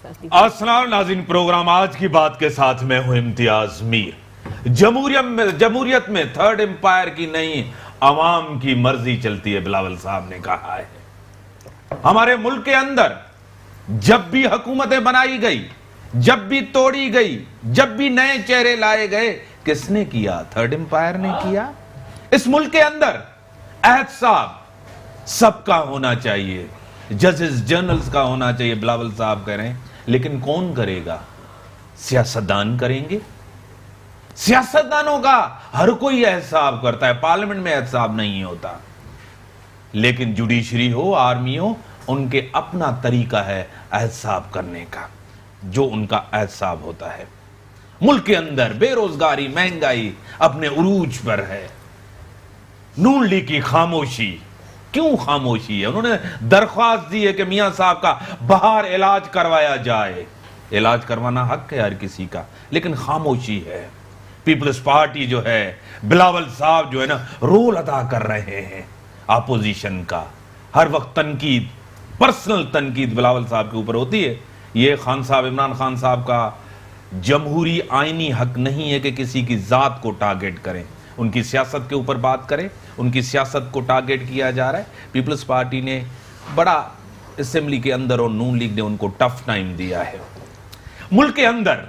السلام ناظرین، پروگرام آج کی بات کے ساتھ میں ہوں امتیاز میر۔ جمہوریت میں تھرڈ امپائر کی نہیں، عوام کی مرضی چلتی ہے، بلاول صاحب نے کہا ہے۔ ہمارے ملک کے اندر جب بھی حکومتیں بنائی گئی، جب بھی توڑی گئی، جب بھی نئے چہرے لائے گئے، کس نے کیا؟ تھرڈ امپائر نے کیا۔ اس ملک کے اندر احتساب سب کا ہونا چاہیے، ججز جنرلز کا ہونا چاہیے، بلاول صاحب کہہ رہے ہیں، لیکن کون کرے گا؟ سیاستدان کریں گے۔ سیاستدانوں کا ہر کوئی احتساب کرتا ہے، پارلیمنٹ میں احتساب نہیں ہوتا، لیکن جوڈیشری ہو، آرمی ہو، ان کے اپنا طریقہ ہے احتساب کرنے کا، جو ان کا احتساب ہوتا ہے۔ ملک کے اندر بے روزگاری، مہنگائی اپنے عروج پر ہے۔ نون لیگ کی خاموشی، کیوں خاموشی ہے؟ انہوں نے درخواست دی ہے کہ میاں صاحب کا باہر علاج کروایا جائے۔ علاج کروانا حق ہے ہر کسی کا، لیکن خاموشی ہے۔ پیپلز پارٹی جو ہے، بلاول صاحب جو ہے نا، رول ادا کر رہے ہیں اپوزیشن کا۔ ہر وقت تنقید، پرسنل تنقید بلاول صاحب کے اوپر ہوتی ہے۔ یہ خان صاحب، عمران خان صاحب کا جمہوری آئینی حق نہیں ہے کہ کسی کی ذات کو ٹارگٹ کریں، ان کی سیاست کے اوپر بات کریں۔ ان کی سیاست کو ٹارگٹ کیا جا رہا ہے۔ پیپلز پارٹی نے بڑا اسمبلی کے اندر اور نون لیگ نے ان کو ٹف ٹائم دیا ہے۔ ملک کے اندر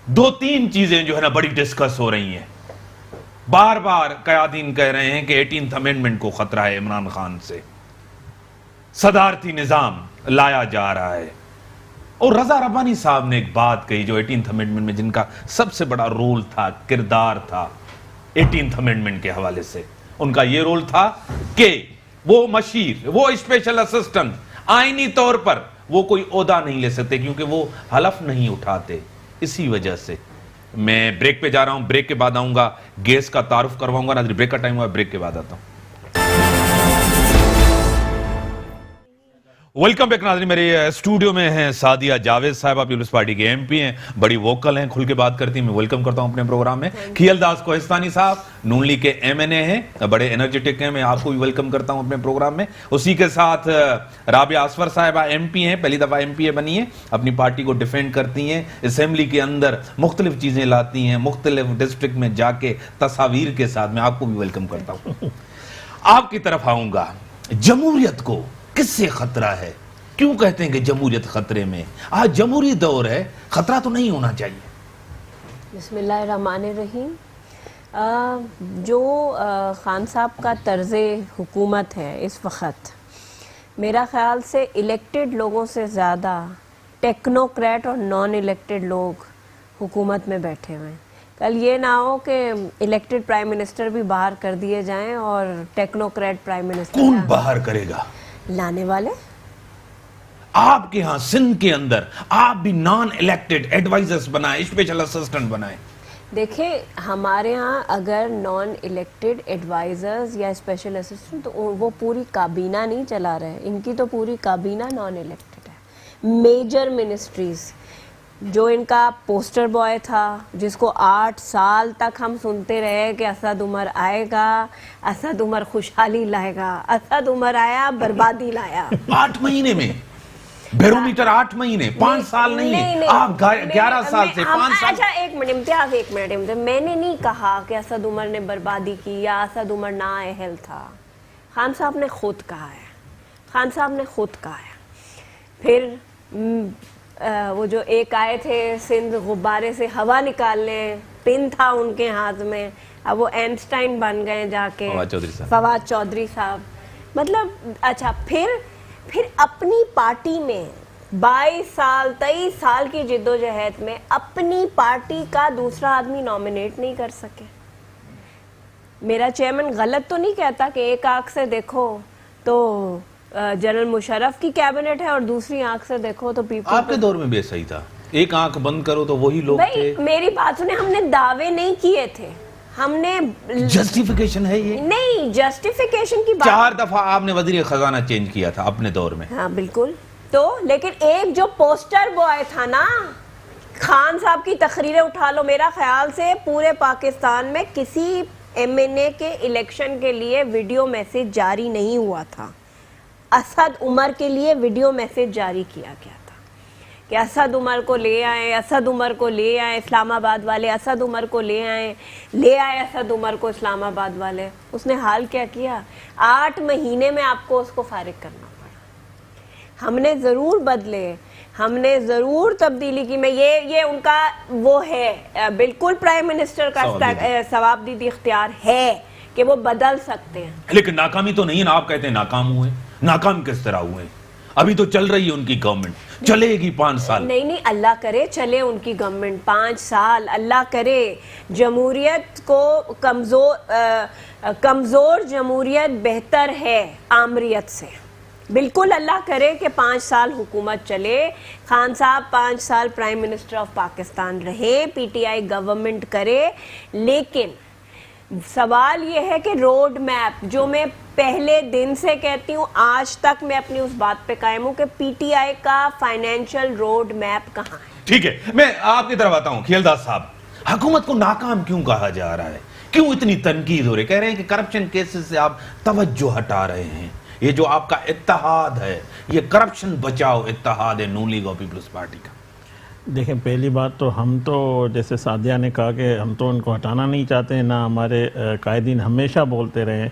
دو تین چیزیں جو ہے نا بڑی ڈسکس ہو رہی ہیں۔ بار بار قیادین کہہ رہے ہیں کہ 18th امینڈمنٹ کو خطرہ ہے عمران خان سے، صدارتی نظام لایا جا رہا ہے۔ اور رضا ربانی صاحب نے ایک بات کہی جو 18th امینڈمنٹ میں، جن کا سب سے بڑا رول تھا، کردار تھا 18th امینڈمنٹ کے حوالے سے، ان کا یہ رول تھا کہ وہ مشیر، وہ اسپیشل اسسٹنٹ آئینی طور پر وہ کوئی عہدہ نہیں لے سکتے، کیونکہ وہ حلف نہیں اٹھاتے۔ اسی وجہ سے میں بریک پہ جا رہا ہوں، بریک کے بعد آؤں گا، گیس کا تعارف کرواؤں گا۔ ناظرین، بریک کا ٹائم ہوا، بریک کے بعد آتا ہوں۔ ویلکم بیک ناظرین، میرے اسٹوڈیو میں ہیں سعدیہ جاوید صاحبہ، پیپلز پارٹی کے ایم پی ہیں، بڑی ووکل ہیں، کھل کے بات کرتی ہیں۔ میں ویلکم کرتا ہوں اپنے پروگرام میں۔ کھیل داس کوہستانی صاحب نون لیگ کے ایم این اے ہیں، بڑے انرجیٹک ہیں، میں آپ کو بھی ویلکم کرتا ہوں اپنے پروگرام میں۔ اسی کے ساتھ رابعہ اصفر صاحبہ ایم پی ہیں، پہلی دفعہ ایم پی اے بنی ہیں، اپنی پارٹی کو ڈیفینڈ کرتی ہیں، اسمبلی کے اندر مختلف چیزیں لاتی ہیں، مختلف ڈسٹرکٹ میں جا کے تصاویر کے ساتھ۔ میں آپ کو بھی ویلکم کرتا ہوں۔ آپ کی طرف آؤں گا، جمہوریت کو کس سے خطرہ ہے؟ کیوں کہتے ہیں کہ جمہوریت خطرے میں؟ آج جمہوری دور ہے، خطرہ تو نہیں ہونا چاہیے۔ بسم اللہ الرحمن الرحیم۔ جو خان صاحب کا طرز حکومت ہے اس وقت، میرا خیال سے الیکٹڈ لوگوں سے زیادہ ٹیکنوکریٹ اور نان الیکٹڈ لوگ حکومت میں بیٹھے ہوئے ہیں۔ کل یہ نہ ہو کہ الیکٹڈ پرائم منسٹر بھی باہر کر دیے جائیں اور ٹیکنوکریٹ پرائم منسٹر کون باہر کرے گا؟ لانے والے۔ آپ کے ہاں سندھ کے اندر آپ بھی نان الیکٹڈ ایڈوائزرز بنائیں، اسپیشل اسسٹنٹ بنائیں۔ دیکھیں، ہمارے ہاں اگر نان الیکٹڈ ایڈوائزرز یا اسپیشل اسسٹنٹ، تو وہ پوری کابینہ نہیں چلا رہے، ان کی تو پوری کابینہ نان الیکٹڈ ہے۔ میجر منسٹریز، جو ان کا پوسٹر بوائے تھا، جس کو 8 سال تک ہم سنتے رہے کہ اسد عمر آئے گا، اسد عمر خوشحالی لائے گا، اسد عمر آیا بربادی لایا۔ 8 مہینے میں بیرومیٹر 8 مہینے، 5 سال نہیں، آپ 11 سال سے 5 سال۔ اچھا ایک منٹ امتیاز، میں نے نہیں کہا کہ اسد عمر نے بربادی کی یا اسد عمر نااہل تھا۔ خان صاحب نے خود کہا ہے، خان صاحب نے خود کہا ہے۔ پھر وہ جو ایک آئے تھے سندھ غبارے سے ہوا نکالنے، پن تھا ان کے ہاتھ میں، اب وہ اینسٹائن بن گئے جا کے، فواد چودھری صاحب۔ مطلب اچھا، پھر اپنی پارٹی میں 22 سال 23 سال کی جدوجہد میں اپنی پارٹی کا دوسرا آدمی نامنیٹ نہیں کر سکے۔ میرا چیئرمین غلط تو نہیں کہتا کہ ایک آنکھ سے دیکھو تو جنرل مشرف کی کیبنٹ ہے اور دوسری آنکھ سے دیکھو تو پیپل۔ آپ کے دور میں بھی صحیح تھا، ایک آنکھ بند کرو تو وہی لوگ تھے۔ میری بات سنیں، ہم نے دعوے نہیں کیے تھے، ہم نے جسٹیفیکیشن ہے یہ نہیں، جسٹیفیکیشن کی بات۔ 4 دفعہ آپ نے وزیر خزانہ چینج کیا تھا اپنے دور میں۔ ہاں بالکل، تو لیکن ایک جو پوسٹر بوائے تھا نا، خان صاحب کی تقریریں اٹھا لو، میرا خیال سے پورے پاکستان میں کسی ایم این اے کے الیکشن کے لیے ویڈیو میسیج جاری نہیں ہوا تھا۔ اسد عمر کے لیے ویڈیو میسیج جاری کیا گیا تھا۔ کہ اسد عمر کو لے آئیں، اسد عمر کو لے آئیں، اسلام آباد والے اسد عمر کو لے آئیں، لے آئے اسد عمر کو اسلام آباد والے. اس نے حال کیا کیا؟ 8 مہینے میں آپ کو اس کو فارغ کرنا پڑا. ہم نے ضرور بدلے، ہم نے ضرور تبدیلی کی. میں یہ ان کا وہ ہے بالکل پرائم منسٹر کا ثواب دیدی اختیار ہے کہ وہ بدل سکتے ہیں. لیکن ناکامی تو نہیں ہے نا، آپ کہتے ہیں ناکام ہوئے. ناکام کس طرح ہوئے؟ ابھی تو چل رہی ہے ان کی گورنمنٹ، چلے گی 5 سال. نہیں اللہ کرے چلے ان کی گورنمنٹ 5 سال، اللہ کرے. جمہوریت کو کمزور جمہوریت بہتر ہے آمریت سے. بالکل اللہ کرے کہ 5 سال حکومت چلے، خان صاحب 5 سال پرائم منسٹر آف پاکستان رہے، پی ٹی آئی گورنمنٹ کرے. لیکن سوال یہ ہے کہ روڈ میپ، جو میں پہلے دن سے کہتی ہوں، آج تک میں اپنی اس بات پہ قائم ہوں کہ پی ٹی آئی کا فائنینشیل روڈ میپ کہاں ہے. ٹھیک ہے، میں آپ کی طرف آتا ہوں. کھیلداس صاحب، حکومت کو ناکام کیوں کہا جا رہا ہے؟ کیوں اتنی تنقید ہو رہی؟ کہہ رہے ہیں کہ کرپشن کیسز سے آپ توجہ ہٹا رہے ہیں. یہ جو آپ کا اتحاد ہے، یہ کرپشن بچاؤ اتحاد ہے نون لیگ اور پیپلز پارٹی کا. دیکھیں، پہلی بات تو ہم تو جیسے سعدیہ نے کہا کہ ہم تو ان کو ہٹانا نہیں چاہتے ہیں، نہ ہمارے قائدین ہمیشہ بولتے رہے.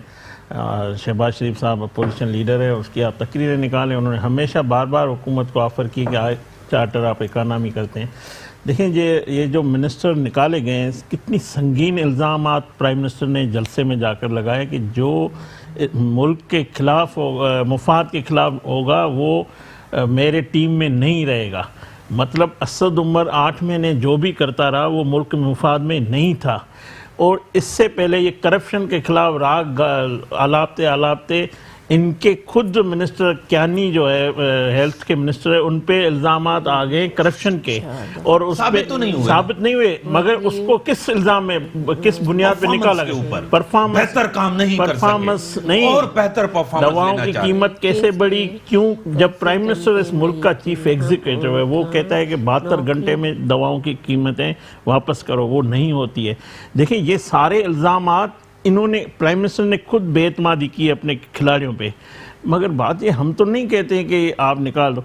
شہباز شریف صاحب اپوزیشن لیڈر ہے، اس کی آپ تقریریں نکالیں، انہوں نے ہمیشہ بار بار حکومت کو آفر کی کہ چارٹر آپ اکانومی کرتے ہیں. دیکھیں یہ جو منسٹر نکالے گئے ہیں، کتنی سنگین الزامات پرائم منسٹر نے جلسے میں جا کر لگائے کہ جو ملک کے خلاف مفاد کے خلاف ہوگا وہ میرے ٹیم میں نہیں رہے گا. مطلب اسد عمر 8 مہینے جو بھی کرتا رہا وہ ملک میں مفاد میں نہیں تھا. اور اس سے پہلے یہ کرپشن کے خلاف راگ آلاپتے ان کے خود منسٹر کیانی جو ہے ہیلتھ کے منسٹر ہے، ان پہ الزامات آ گئے کرپشن کے، اور اس پہ ثابت نہیں ہوئے. مگر اس کو کس الزام میں، کس بنیاد پہ نکالا گیا؟ پرفارمنس، بہتر کام نہیں کر سکے اور بہتر پرفارمنس. دواؤں کی قیمت کیسے بڑھی؟ کیوں؟ جب پرائم منسٹر اس ملک کا چیف ایگزیکٹو ہے، وہ کہتا ہے کہ 72 گھنٹے میں دواؤں کی قیمتیں واپس کرو، وہ نہیں ہوتی ہے. دیکھیں، یہ سارے الزامات انہوں نے پرائم منسٹر نے خود بے اعتمادی کی اپنے کھلاڑیوں پہ. مگر بات یہ، ہم تو نہیں کہتے ہیں کہ آپ نکال دو.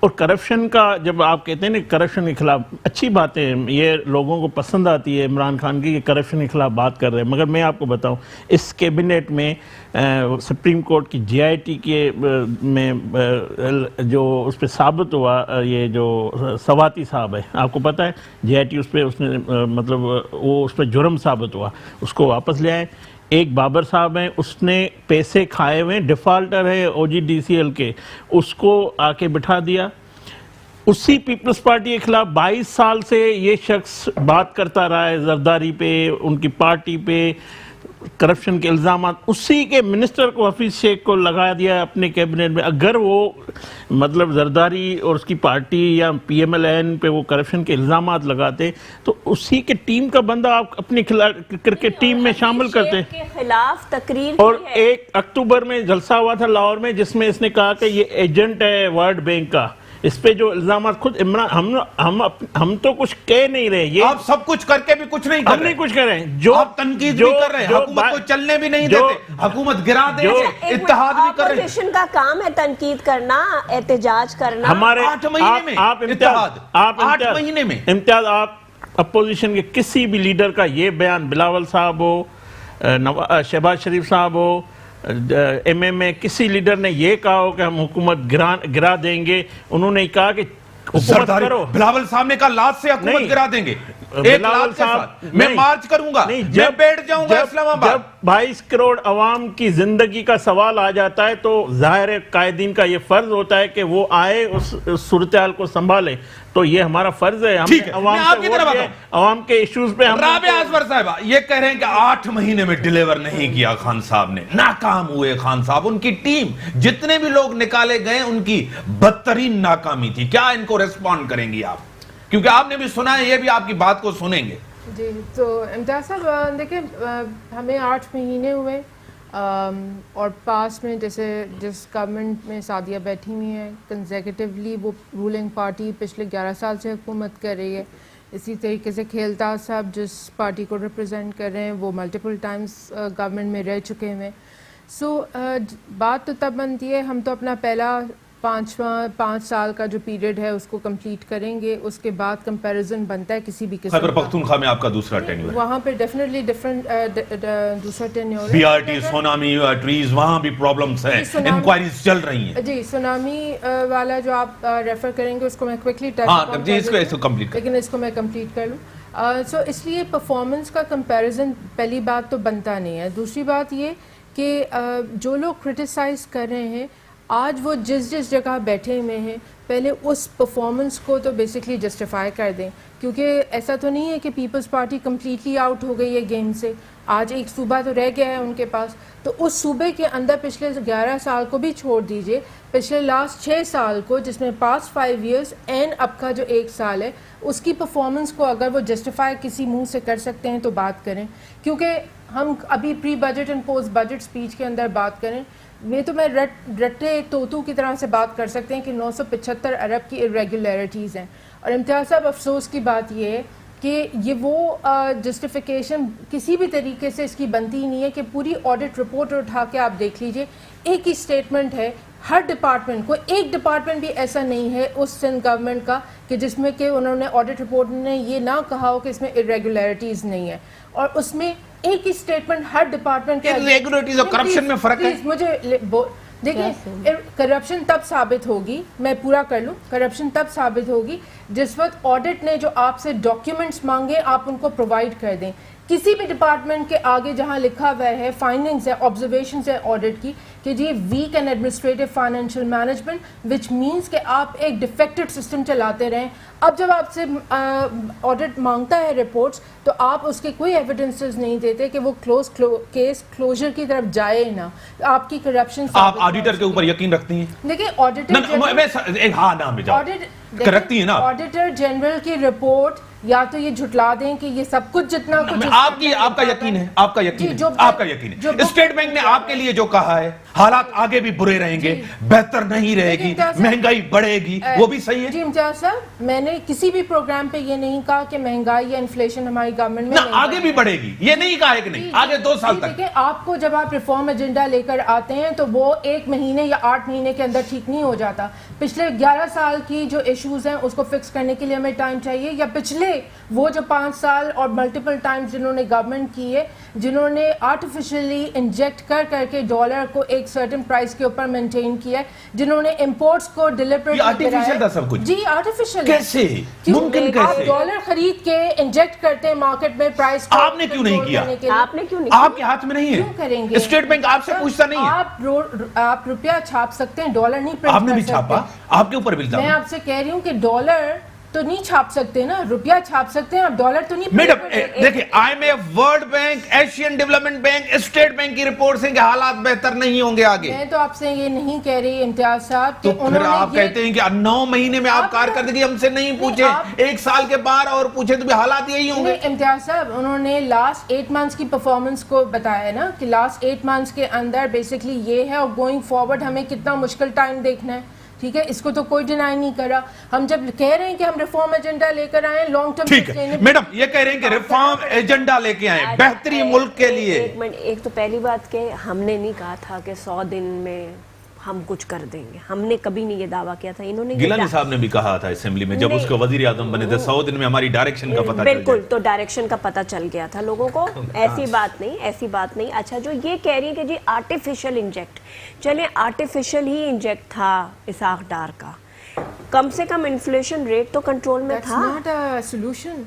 اور کرپشن کا جب آپ کہتے ہیں نا کرپشن کے خلاف، اچھی باتیں یہ لوگوں کو پسند آتی ہے عمران خان کی کہ کرپشن کے خلاف بات کر رہے ہیں. مگر میں آپ کو بتاؤں، اس کیبنٹ میں سپریم کورٹ کی جے آئی ٹی کے میں جو اس پہ ثابت ہوا، یہ جو سواتی صاحب ہے، آپ کو پتہ ہے جے آئی ٹی اس نے مطلب وہ اس پہ جرم ثابت ہوا، اس کو واپس لے آئے. ایک بابر صاحب ہیں، اس نے پیسے کھائے ہوئے، ڈیفالٹر ہے او جی ڈی سی ایل کے، اس کو آ کے بٹھا دیا. اسی پیپلز پارٹی کے خلاف 22 سال سے یہ شخص بات کرتا رہا ہے، زرداری پہ، ان کی پارٹی پہ کرپشن کے الزامات. اسی کے منسٹر کو، حفیظ شیخ کو لگا دیا اپنے کیبنٹ میں. اگر وہ مطلب زرداری اور اس کی پارٹی یا پی ایم ایل این پہ وہ کرپشن کے الزامات لگاتے تو اسی کے ٹیم کا بندہ آپ اپنی کرکٹ ٹیم میں شامل کرتے. کے خلاف تقریر اور 1 اکتوبر میں جلسہ ہوا تھا لاہور میں، جس میں اس نے کہا کہ یہ ایجنٹ ہے ورلڈ بینک کا. اس پہ جو الزامات خود عمران، ہم تو کچھ کہہ نہیں رہے. یہ آپ سب کچھ کر کے بھی کچھ نہیں کر رہے. ہم نہیں کچھ کر رہے ہیں. جو آپ تنقید بھی کر رہے ہیں، حکومت کو چلنے بھی نہیں دیتے، حکومت گرا دے رہے، اتحاد بھی کر رہے ہیں. اپوزیشن کا کام ہے تنقید کرنا، احتجاج کرنا. ہمارے 8 مہینے میں اتحاد، 8 مہینے میں امتیاز. آپ اپوزیشن کے کسی بھی لیڈر کا یہ بیان، بلاول صاحب ہو، شہباز شریف صاحب ہو، ایم ایم اے، کسی لیڈر نے یہ کہا ہو کہ ہم حکومت گرا دیں گے. انہوں نے کہا کہ حکومت کرو. بلاول صاحب نے کہا لات سے حکومت گرا دیں گے، ایک لات کے ساتھ میں مارچ کروں گا، میں بیٹھ جاؤں گا اسلام آباد. جب 22 کروڑ عوام کی زندگی کا سوال آ جاتا ہے تو ظاہر قائدین کا یہ فرض ہوتا ہے کہ وہ آئے اس صورتحال کو سنبھالے. تو یہ ہمارا فرض ہے. عوام کے ایشوز پہ ہم. رابعہ اصغر صاحبہ یہ کہہ رہے ہیں کہ 8 مہینے میں ڈیلیور نہیں کیا خان صاحب نے، ناکام ہوئے خان صاحب. ان کی ٹیم، جتنے بھی لوگ نکالے گئے، ان کی بدترین ناکامی تھی. کیا ان کو ریسپونڈ کریں گی آپ؟ کیونکہ آپ نے بھی سنا ہے، یہ بھی آپ کی بات کو سنیں گے. جی، تو امتیاز صاحب دیکھیں، ہمیں 8 مہینے ہوئے، اور پاس میں جیسے جس گورنمنٹ میں سعدیہ بیٹھی ہوئی ہیں، کنزیکٹیولی وہ رولنگ پارٹی پچھلے 11 سال سے حکومت کر رہی ہے. اسی طریقے سے کھیلداس صاحب جس پارٹی کو ریپرزینٹ کر رہے ہیں، وہ ملٹیپل ٹائمز گورنمنٹ میں رہ چکے ہیں. سو بات تو تب بنتی ہے، ہم تو اپنا پہلا 5 سال کا جو پیریڈ ہے اس کو کمپلیٹ کریں گے, اس کے بعد کمپیریزن بنتا ہے کسی بھی قسم خیبر کا. پختونخوا میں آپ کا دوسرا ٹینیور, وہاں پہ ڈیفینیٹلی دوسرا ٹینیور ہے. B R T, tsunami trees, وہاں بھی پرابلمس ہیں, انکوائریز چل رہی ہیں. جی سونامی والا جو آپ ریفر کریں گے اس کو میں کوئکلی لیکن اس کو میں کمپلیٹ کر لوں. سو اس لیے پرفارمنس کا کمپیریزن پہلی بات تو بنتا نہیں ہے. دوسری بات یہ کہ جو لوگ کرٹیسائز کر رہے ہیں آج وہ جس جگہ بیٹھے ہوئے ہیں پہلے اس پرفارمنس کو تو بیسکلی جسٹیفائی کر دیں, کیونکہ ایسا تو نہیں ہے کہ پیپلز پارٹی کمپلیٹلی آؤٹ ہو گئی ہے گیم سے. آج ایک صوبہ تو رہ گیا ہے ان کے پاس, تو اس صوبے کے اندر پچھلے 11 سال کو بھی چھوڑ دیجئے, پچھلے لاسٹ 6 سال کو جس میں پاسٹ 5 ایئرس اینڈ اب کا جو 1 سال ہے اس کی پرفارمنس کو اگر وہ جسٹیفائی کسی منہ سے کر سکتے ہیں تو بات کریں. کیونکہ ہم ابھی pre budget and post budget speech کے اندر بات کریں, یہ تو میں رٹے ایک طوطو کی طرح سے بات کر سکتے ہیں کہ 975 ارب کی irregularities ہیں. اور امتیاز صاحب افسوس کی بات یہ ہے کہ یہ وہ جسٹیفیکیشن کسی بھی طریقے سے اس کی بنتی نہیں ہے کہ پوری آڈٹ رپورٹ اٹھا کے آپ دیکھ لیجئے, ایک ہی اسٹیٹمنٹ ہے ہر ڈپارٹمنٹ کو. ایک ڈپارٹمنٹ بھی ایسا نہیں ہے اس سندھ گورنمنٹ کا کہ جس میں کہ انہوں نے آڈٹ رپورٹ نے یہ نہ کہا ہو کہ اس میں irregularities نہیں ہے. اور اس میں ایک ہی اسٹیٹمنٹ ہر ڈپارٹمنٹ کے irregularities اور کرپشن میں فرق ہے. مجھے دیکھیں کرپشن تب ثابت ہوگی, میں پورا کر لوں, کرپشن تب ثابت ہوگی جس وقت آڈٹ نے جو آپ سے ڈاکیومنٹس مانگے آپ ان کو پرووائڈ کر دیں. کسی بھی ڈپارٹمنٹ کے آگے جہاں لکھا ہوا ہے فائنڈنگز ہے, آبزرویشنز ہے آڈٹ کی کہ جی weak and administrative financial management وچ مینس کہ آپ ایک ڈیفیکٹڈ سسٹم چلاتے رہیں. اب جب آپ سے آڈٹ مانگتا ہے رپورٹس تو آپ اس کے کوئی ایویڈنسز نہیں دیتے کہ وہ کیس کلوزر کی طرف جائے نہ. آپ کی کرپشن, آپ آڈیٹر کے اوپر یقین رکھتی ہیں؟ دیکھیں آڈیٹر جنرل کی رپورٹ یا تو یہ جھٹلا دیں کہ یہ سب کچھ جتنا کچھ آپ کا یقین ہے, آپ کا یقین ہے, آپ کا یقین ہے. اسٹیٹ بینک نے آپ کے لیے جو کہا ہے حالات آگے بھی برے رہیں گے, بہتر نہیں رہے گی, مہنگائی بڑھے گی, وہ بھی صحیح ہے. جی امتیاز صاحب میں نے کسی بھی پروگرام پہ یہ نہیں کہا کہ مہنگائی یا انفلیشن ہماری گورنمنٹ میں آگے بھی بڑھے گی, یہ نہیں کہا ہے کہ نہیں, آگے 2 سال تک. آپ کو جب آپ ریفارم ایجنڈا لے کر آتے ہیں تو وہ 1 مہینے یا 8 مہینے کے اندر ٹھیک نہیں ہو جاتا. پچھلے 11 سال کی جو ایشوز ہیں اس کو فکس کرنے کے لیے ہمیں ٹائم چاہیے, یا پچھلے وہ جو 5 سال اور ملٹیپل ٹائمز جنہوں نے گورنمنٹ کی ہے, جنہوں نے آرٹیفیشلی انجیکٹ کر کے ڈالر کو ایک سرٹن پرائس کے اوپر مینٹین کیا ہے, جنہوں نے امپورٹس کو ڈیلیبریٹلی آرٹیفیشل تھا سب کچھ. جی آرٹیفیشل کیسے ممکن, کیسے آپ ڈالر خرید کے انجیکٹ کرتے ہیں مارکیٹ میں پرائس کو, آپ نے کیوں نہیں کیا؟ آپ نے کیوں نہیں, آپ کے ہاتھ میں نہیں ہے, کیوں کریں گے؟ اسٹیٹ بینک آپ سے پوچھتا نہیں ہے. آپ روپیہ چھاپ سکتے ہیں, ڈالر نہیں پرنٹ آپ نے بھی کر سکتے. چھاپا, آپ کے اوپر بھی الزام. میں آپ سے کہہ رہی ہوں کہ ڈالر تو نہیں چھاپ سکتے نا, روپیہ چھاپ سکتے ہیں, آپ ڈالر تو نہیں. میڈم دیکھیں, I M F, world bank, Asian development bank, state bank کی رپورٹس ہیں کہ حالات بہتر نہیں ہوں گے آگے. میں تو آپ سے یہ نہیں کہہ رہی امتیاز صاحب کہ تو پھر آپ کہتے ہیں کہ 9 مہینے میں آپ کارکردگی ہم سے نہیں پوچھے, 1 سال کے بعد اور پوچھے تو بھی حالات یہی ہوں گے. امتیاز صاحب انہوں نے لاسٹ 8 منتھس کی پرفارمنس کو بتایا نا کہ لاسٹ 8 منتھس کے اندر بیسکلی یہ ہے, اور گوئنگ فارورڈ ہمیں کتنا مشکل ٹائم دیکھنا ہے. ٹھیک ہے, اس کو تو کوئی ڈینائی نہیں کرا. ہم جب کہہ رہے ہیں کہ ہم ریفارم ایجنڈا لے کر آئیں لانگ ٹرم, ٹھیک ہے میڈم, یہ کہہ رہے ہیں کہ ریفارم ایجنڈا لے کے آئیں بہتری ملک کے لیے. ایک تو پہلی بات کہ ہم نے نہیں کہا تھا کہ 100 دن میں ہم کچھ کر دیں گے, ہم نے کبھی نہیں یہ دعویٰ کیا تھا. انہوں نے گیلانی صاحب نے بھی کہا تھا اسمبلی میں جب اس کو وزیر اعظم بنے تھے 100 دن میں ہماری ڈائریکشن کا پتہ چل گیا. بالکل, تو ڈائریکشن کا پتہ چل گیا تھا لوگوں کو, ایسی بات نہیں, ایسی بات نہیں. اچھا جو یہ کہہ رہی ہے کہ جی آرٹیفیشل انجیکٹ, چلیں آرٹیفیشل ہی انجیکٹ تھا اسحاق ڈار کا, کم سے کم انفلیشن ریٹ تو کنٹرول میں تھا. That's not a solution.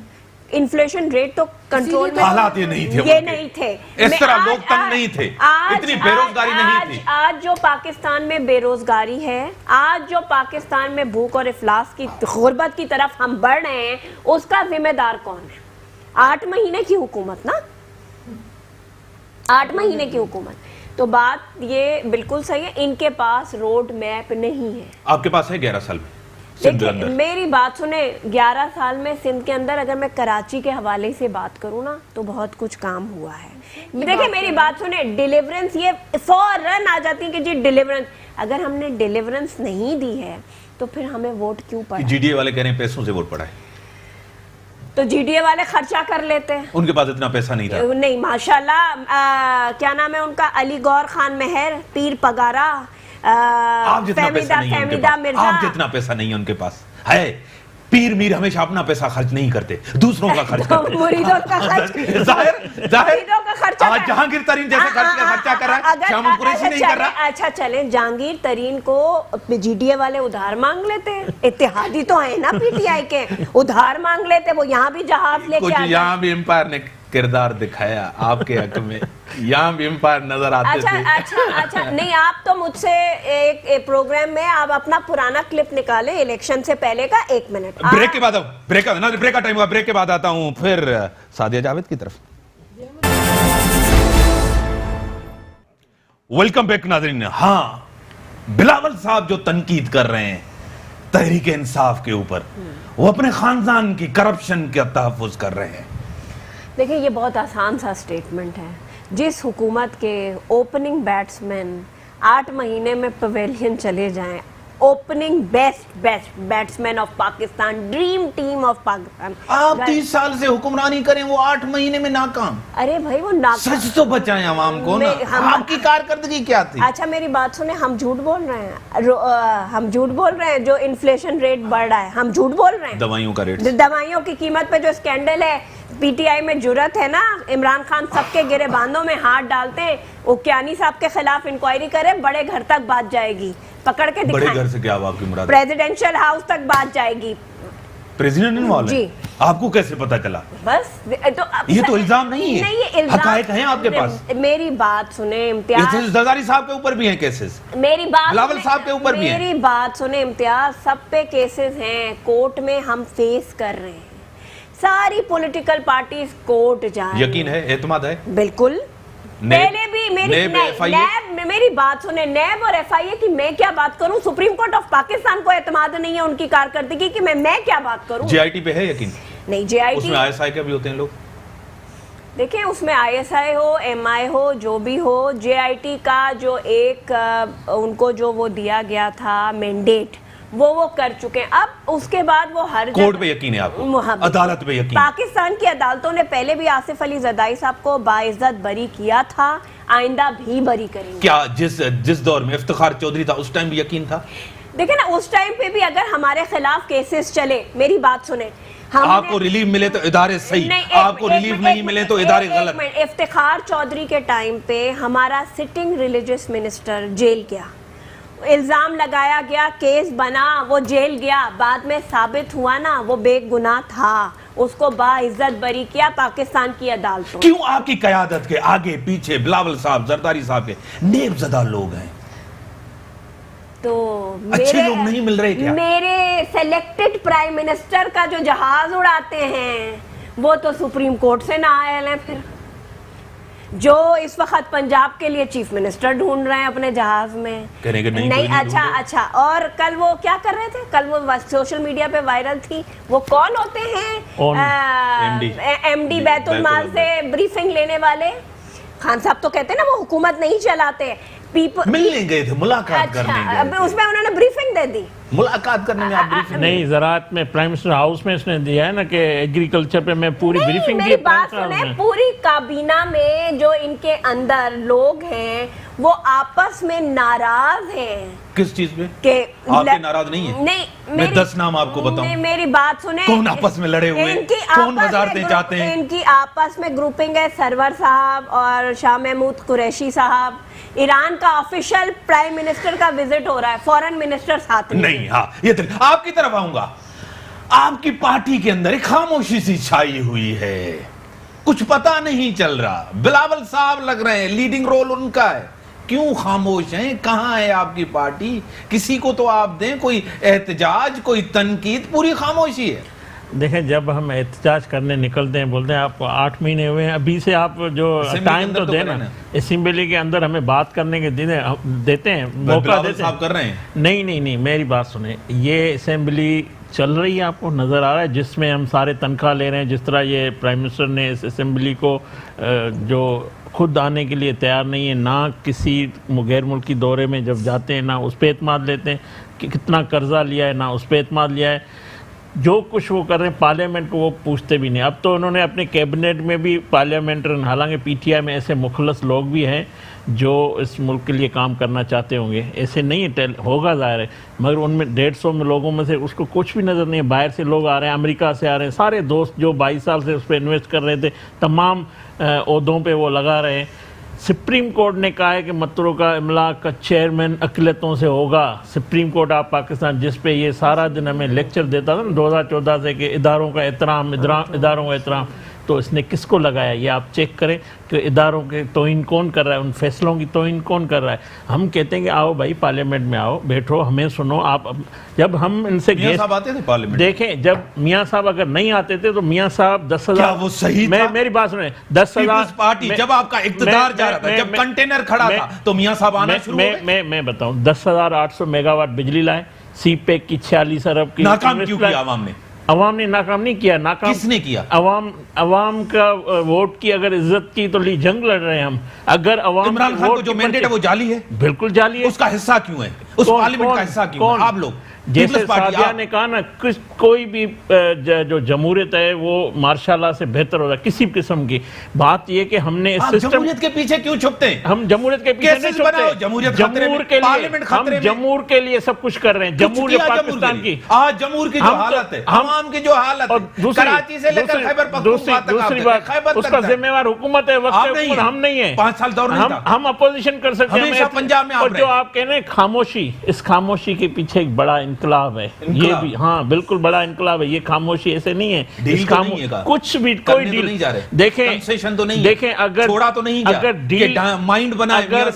Inflation rate تو کنٹرول میں, حالات یہ نہیں تھے, یہ نہیں تھے, اس طرح لوگ تنگ نہیں تھے, اتنی بے روزگاری نہیں تھی. آج جو پاکستان میں بے روزگاری ہے, آج جو پاکستان میں بھوک اور افلاس کی غربت کی طرف ہم بڑھ رہے ہیں, اس کا ذمہ دار کون ہے؟ 8 مہینے کی حکومت نا, 8 مہینے کی حکومت. تو بات یہ بالکل صحیح ہے, ان کے پاس روڈ میپ نہیں ہے. آپ کے پاس ہے 11 سال میں میری بات سنیں, 11 سال میں سندھ کے اندر اگر میں کراچی کے حوالے سے بات کروں نا تو بہت کچھ کام ہوا ہے. دیکھیں میری بات سنیں, ڈیلیورنس یہ فوراً آ جاتی ہے کہ جی ڈیلیورنس, اگر ہم نے ڈیلیورنس نہیں دی ہے تو پھر ہمیں ووٹ کیوں پڑا؟ جی ڈی اے والے کہہ رہے ہیں پیسوں سے ووٹ پڑا ہے, تو جی ڈی اے والے خرچہ کر لیتے ہیں, ان کے پاس اتنا پیسہ نہیں تھا. نہیں ماشاءاللہ, کیا نام ہے ان کا, علی گور خان مہر, پیر پگارا, آپ جتنا پیسہ نہیں ہے ان کے پاس، آپ جتنا پیسہ نہیں ہے ان کے پاس ہے. پیر میر ہمیشہ اپنا پیسہ خرچ نہیں کرتے، دوسروں کا خرچ کرتے. مریدوں کا خرچ، مریدوں کا خرچہ. آج جہانگیر ترین جیسے خرچہ کر رہا ہے، شیام قریشی نہیں کر رہا. اچھا چلیں، جہانگیر ترین کو جی ڈی اے والے ادھار مانگ لیتے ہیں، اتحادی تو ہیں نا پی ٹی آئی کے، ادھار مانگ لیتے، وہ یہاں بھی جہاز لے کے کچھ آتے. یہاں بھی امپائر نے کردار دکھایا آپ کے حق میں، یہاں بھی امپائر نظر آتے تھے. اچھا نہیں، آپ تو مجھ سے ایک پروگرام میں آپ اپنا پرانا کلپ نکالیں الیکشن سے پہلے کا 1 منٹ. بریک کے بعد بریک کا ٹائم ہوا، بریک کے بعد آتا ہوں پھر سعدیہ جاوید کی طرف. ویلکم بیک ناظرین. ہاں، بلاول صاحب جو تنقید کر رہے ہیں تحریک انصاف کے اوپر، وہ اپنے خاندان کی کرپشن کا تحفظ کر رہے ہیں. دیکھیں یہ بہت آسان سا سٹیٹمنٹ ہے. جس حکومت کے اوپننگ بیٹسمین 8 مہینے میں پویلین چلے جائیں، opening best batsman of Pakistan, dream team of Pakistan, آپ 30 سال سے حکمرانی کریں، وہ 8 مہینے میں ناکام. ارے بھائی وہ ناکام. سچ تو بچائیں عوام کو نا. آپ کی کارکردگی کیا تھی؟ اچھا میری بات سنیں، ہم جھوٹ بول رہے ہیں، ہم جھوٹ بول رہے ہیں. جو انفلیشن ریٹ بڑھ رہا ہے، ہم جھوٹ بول رہے ہیں. دوائیوں کا ریٹ، دوائیوں کی قیمت پہ جو اسکینڈل ہے، پی ٹی آئی میں جرت ہے نا، عمران خان سب کے گرے باندھوں میں ہاتھ ڈالتے ہیں. اوکیانی صاحب کے خلاف انکوائری کرے، بڑے گھر تک بات جائے گی، پکڑ کے بڑے دکھائیں. گھر سے کیا آپ کی مراد؟ پریزیڈنشل ہاؤس تک بات جائے گی. پریزیڈنٹ انوالو ہے؟ جی. آپ کو کیسے پتا چلا؟ بس یہ تو الزام نہیں ہے، یہ حقائق ہیں آپ کے پاس. میری بات سنیں امتیاز، زرداری صاحب کے اوپر بھی ہیں کیسز، میری بات بلاول صاحب کے اوپر بھی ہیں. میری بات سنیں امتیاز، سب پہ کیسز ہیں، کورٹ میں ہم فیس کر رہے ہیں. ساری پولیٹیکل پارٹیز کورٹ جائیں. یقین ہے، اعتماد ہے؟ بالکل. پہلے بھی میری بات سنیں، نیب اور ایف آئی اے کی میں کیا بات کروں؟ سپریم کورٹ آف پاکستان کو اعتماد نہیں ہے ان کی کارکردگی کی، میں کیا بات کروں؟ جے آئی ٹی پہ ہے یقین؟ نہیں، جے آئی ٹی، اس میں آئی ایس آئی کے بھی ہوتے ہیں لوگ. دیکھیں اس میں I S I who, M آئی ہو، جو بھی ہو، جے آئی ٹی کا جو ایک ان کو جو وہ دیا گیا تھا مینڈیٹ، وہ کر چکے ہیں. اب اس کے بعد وہ ہر کورٹ پہ یقین ہے آپ کو؟ عدالت پہ یقین؟ پاکستان کی عدالتوں نے پہلے بھی آصف علی زرداری صاحب کو باعزت بری کیا تھا، آئندہ بھی بری کریں گے. کیا جس دور میں افتخار چودھری تھا اس ٹائم بھی یقین تھا؟ دیکھیں نا، اس ٹائم پہ بھی اگر ہمارے خلاف کیسز چلے، میری بات سنیں، آپ کو ریلیف ملے تو ادارے صحیح، آپ کو ریلیف نہیں ملے تو ادارے غلط. افتخار چودھری کے ٹائم پہ ہمارا سٹنگ ریلیجس منسٹر جیل گیا، الزام لگایا گیا، کیس بنا، وہ جیل گیا، بعد میں ثابت ہوا نا وہ بے گناہ تھا، اس کو باعزت بری کیا پاکستان کی عدالتوں. کیوں آپ کی قیادت کے آگے پیچھے بلاول صاحب، زرداری صاحب کے نیب زدہ لوگ ہیں؟ تو اچھے لوگ نہیں مل رہے کیا؟ میرے سلیکٹڈ پرائم منسٹر کا جو جہاز اڑاتے ہیں وہ تو سپریم کورٹ سے نائل ہیں. پھر جو اس وقت پنجاب کے لیے چیف منسٹر ڈھونڈ رہے ہیں اپنے جہاز میں، نہیں. اچھا اور کل وہ کیا کر رہے تھے؟ کل وہ سوشل میڈیا پہ وائرل تھی، وہ کون ہوتے ہیں؟ ایم ڈی بیت المال سے بریفنگ لینے والے. خان صاحب تو کہتے ہیں نا وہ حکومت نہیں چلاتے، ملنے گئے تھے، ملاقات کرنے گئے تھے. اس میں انہوں نے بریفنگ دے دی. ملاقات کرنے میں آپ بریفنگ نہیں، زراعت میں پرائم منسٹر ہاؤس میں اس نے دیا ہے نا کہ ایگریکلچر پہ میں پوری بریفنگ میری بات سنیں، پوری کابینہ میں جو ان کے اندر لوگ ہیں وہ آپس میں ناراض ہیں. کس چیز پہ؟ کہ آپ کے ناراض نہیں ہیں؟ نہیں، میں 10 نام آپ کو بتاؤں. میری بات سنیں، کون آپس میں لڑے ہوئے، کون وزارتیں چاہتے ہیں؟ ان کی آپس میں گروپنگ ہے، سرور صاحب اور شاہ محمود قریشی صاحب. ایران کا آفیشل پرائم منسٹر کا وزٹ ہو رہا ہے، فورن منسٹر ساتھ نہیں. ہاں، یہ آپ کی طرف آؤں گا. آپ کی پارٹی کے اندر ایک خاموشی سی چھائی ہوئی ہے، کچھ پتا نہیں چل رہا. بلاول صاحب لگ رہے ہیں، لیڈنگ رول ان کا ہے. کیوں خاموش ہیں؟ کہاں ہے آپ کی پارٹی؟ کسی کو تو آپ دیں، کوئی احتجاج، کوئی تنقید. پوری خاموشی ہے. دیکھیں جب ہم احتجاج کرنے نکلتے ہیں، بولتے ہیں آپ کو 8 مہینے ہوئے ہیں، ابھی سے آپ جو ٹائم تو دیں نا، اسمبلی کے اندر ہمیں بات کرنے کے دیتے ہیں، موقع دیتے ہیں. کر رہے ہیں. نہیں، میری بات سنیں، یہ اسمبلی چل رہی ہے، آپ کو نظر آ رہا ہے، جس میں ہم سارے تنخواہ لے رہے ہیں. جس طرح یہ پرائم منسٹر نے اس اسمبلی کو جو خود آنے کے لیے تیار نہیں ہے، نہ کسی غیر ملکی دورے میں جب جاتے ہیں نہ اس پہ اعتماد لیتے ہیں، کہ کتنا قرضہ لیا ہے نہ اس پہ اعتماد لیا ہے. جو کچھ وہ کر رہے ہیں پارلیمنٹ کو وہ پوچھتے بھی نہیں. اب تو انہوں نے اپنے کیبنٹ میں بھی پارلیمنٹرین، حالانکہ پی ٹی آئی میں ایسے مخلص لوگ بھی ہیں جو اس ملک کے لیے کام کرنا چاہتے ہوں گے، ایسے نہیں ہوگا ظاہر ہے، مگر ان میں 150 لوگوں میں سے اس کو کچھ بھی نظر نہیں ہے. باہر سے لوگ آ رہے ہیں، امریکہ سے آ رہے ہیں، سارے دوست جو 22 سال سے اس پہ انویسٹ کر رہے تھے تمام عہدوں پہ وہ لگا رہے ہیں. سپریم کورٹ نے کہا ہے کہ متروکہ املاک کا چیئرمین اقلیتوں سے ہوگا. سپریم کورٹ آف پاکستان جس پہ یہ سارا دن ہمیں لیکچر دیتا تھا نا 2014 سے کہ اداروں کا احترام، اداروں کا احترام، تو اس نے کس کو لگایا؟ یہ آپ چیک کریں کہ اداروں کے توہین کون کر رہا ہے، ان فیصلوں کی توہین کون کر رہا ہے. ہم کہتے ہیں کہ آؤ بھائی پارلیمنٹ میں آؤ، بیٹھو، ہمیں سنو. آپ جب ہم ان سے میاں صاحب آتے تھے پارلیمنٹ؟ دیکھیں جب میاں صاحب اگر نہیں آتے تھے تو میاں صاحب 10,000، کیا وہ صحیح تھا؟ میری بات سنیں، 10,000 پیپلز پارٹی جب آپ کا اقتدار جا رہا تھا، جب کنٹینر کھڑا تھا تو میاں صاحب آنا شروع ہو گئے. میں بتاؤں 10,800 میگا واٹ بجلی لائے، سی پیک کی 46 ارب کی. ناکام کیوں کیا عوام نے؟ عوام نے ناکام نہیں کیا. ناکام کس نے کیا؟ عوام کا ووٹ کی اگر عزت کی تو جنگ لڑ رہے ہیں ہم. اگر عوام عمران خان کو جو مینڈیٹ ہے وہ جالی ہے، بالکل جالی ہے. اس کا حصہ کیوں ہے؟ اس پارلیمنٹ کا حصہ کیوں ہے؟ آپ لوگ جیسے سعدیہ نے کہا نا، کوئی بھی جو جمہوریت ہے وہ مارشاء اللہ سے بہتر ہوتا ہے کسی قسم کی. بات یہ کہ ہم نے اس سسٹم، جمہوریت کے پیچھے کیوں چھپتے ہیں؟ ہم جمہوریت کے پیچھے نہیں چھپتے. جمہور کے لیے سب کچھ کر رہے ہیں. جمہور پاکستان کی آج جمہور کی جو حالت ہے، عوام کی جو حالت ہے، کراچی سے لے کر خیبر پختونخوا تک، دوسری بات اس کا ذمہ وار حکومت ہے، وقت ہم نہیں ہیں. 5 سال دور نہیں تھا. ہم اپوزیشن کر سکتے ہیں. ہمیشہ پنجاب میں اور جو آپ کہہ رہے ہیں خاموشی، اس خاموشی کے پیچھے ایک بڑا انقلاب ہے. یہ بھی ہاں بالکل بڑا انقلاب ہے. یہ خاموشی ایسے نہیں ہے کچھ بھی، کوئی ڈیل دیکھیں اگر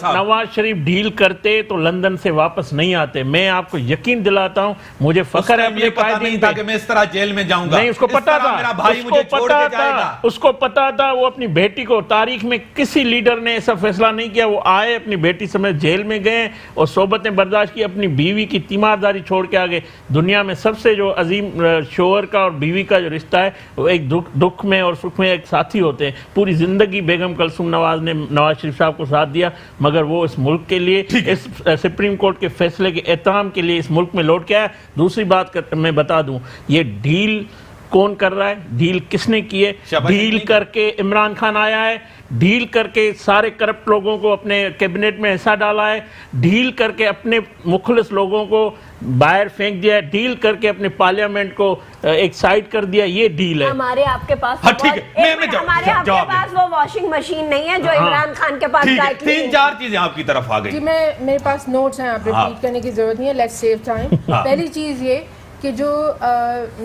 نواز شریف ڈیل کرتے تو لندن سے واپس نہیں آتے. میں آپ کو یقین دلاتا ہوں، مجھے فخر ہے یہ پتہ نہیں تھا کہ میں اس طرح جیل میں جاؤں گا. نہیں، اس کو پتا تھا، میرا بھائی مجھے چھوڑ کے جائے گا. اس کو پتا تھا. وہ اپنی بیٹی کو، تاریخ میں کسی لیڈر نے ایسا فیصلہ نہیں کیا. وہ آئے اپنی بیٹی سمیت جیل میں گئے اور صحبتیں برداشت کی، اپنی بیوی کی تیمارداری چھوڑ کے آگے. دنیا میں سب سے جو عظیم شوہر کا اور بیوی کا جو رشتہ ہے وہ ایک دکھ میں اور سکھ میں ایک ساتھی ہوتے ہیں. پوری زندگی بیگم کلثوم نواز نے نواز شریف صاحب کو ساتھ دیا، مگر وہ اس ملک کے لیے، اس سپریم کورٹ کے فیصلے کے احترام کے لیے اس ملک میں لوٹ کے آیا. دوسری بات میں بتا دوں، یہ ڈیل کون کر رہا ہے؟ ڈیل کس نے کی ہے؟ ڈیل کر کے عمران خان آیا ہے، ڈیل کر کے سارے کرپٹ لوگوں کو اپنے کیبنٹ میں حصہ ڈالا ہے، ڈیل کر کے اپنے مخلص لوگوں کو باہر پھینک دیا ہے، ڈیل کر کے اپنے پارلیمنٹ کو ایک سائڈ کر دیا. یہ ڈیل ہے. ہمارے آپ کے پاس ہمارے آپ کے پاس وہ واشنگ مشین نہیں ہے جو عمران خان کے پاس. 3-4 چیزیں آپ کی طرف آ گئی. جی میرے پاس نوٹس ہیں، آپ ریپیٹ کرنے کی ضرورت نہیں ہے. Let's save time. پہلی چیز یہ کہ جو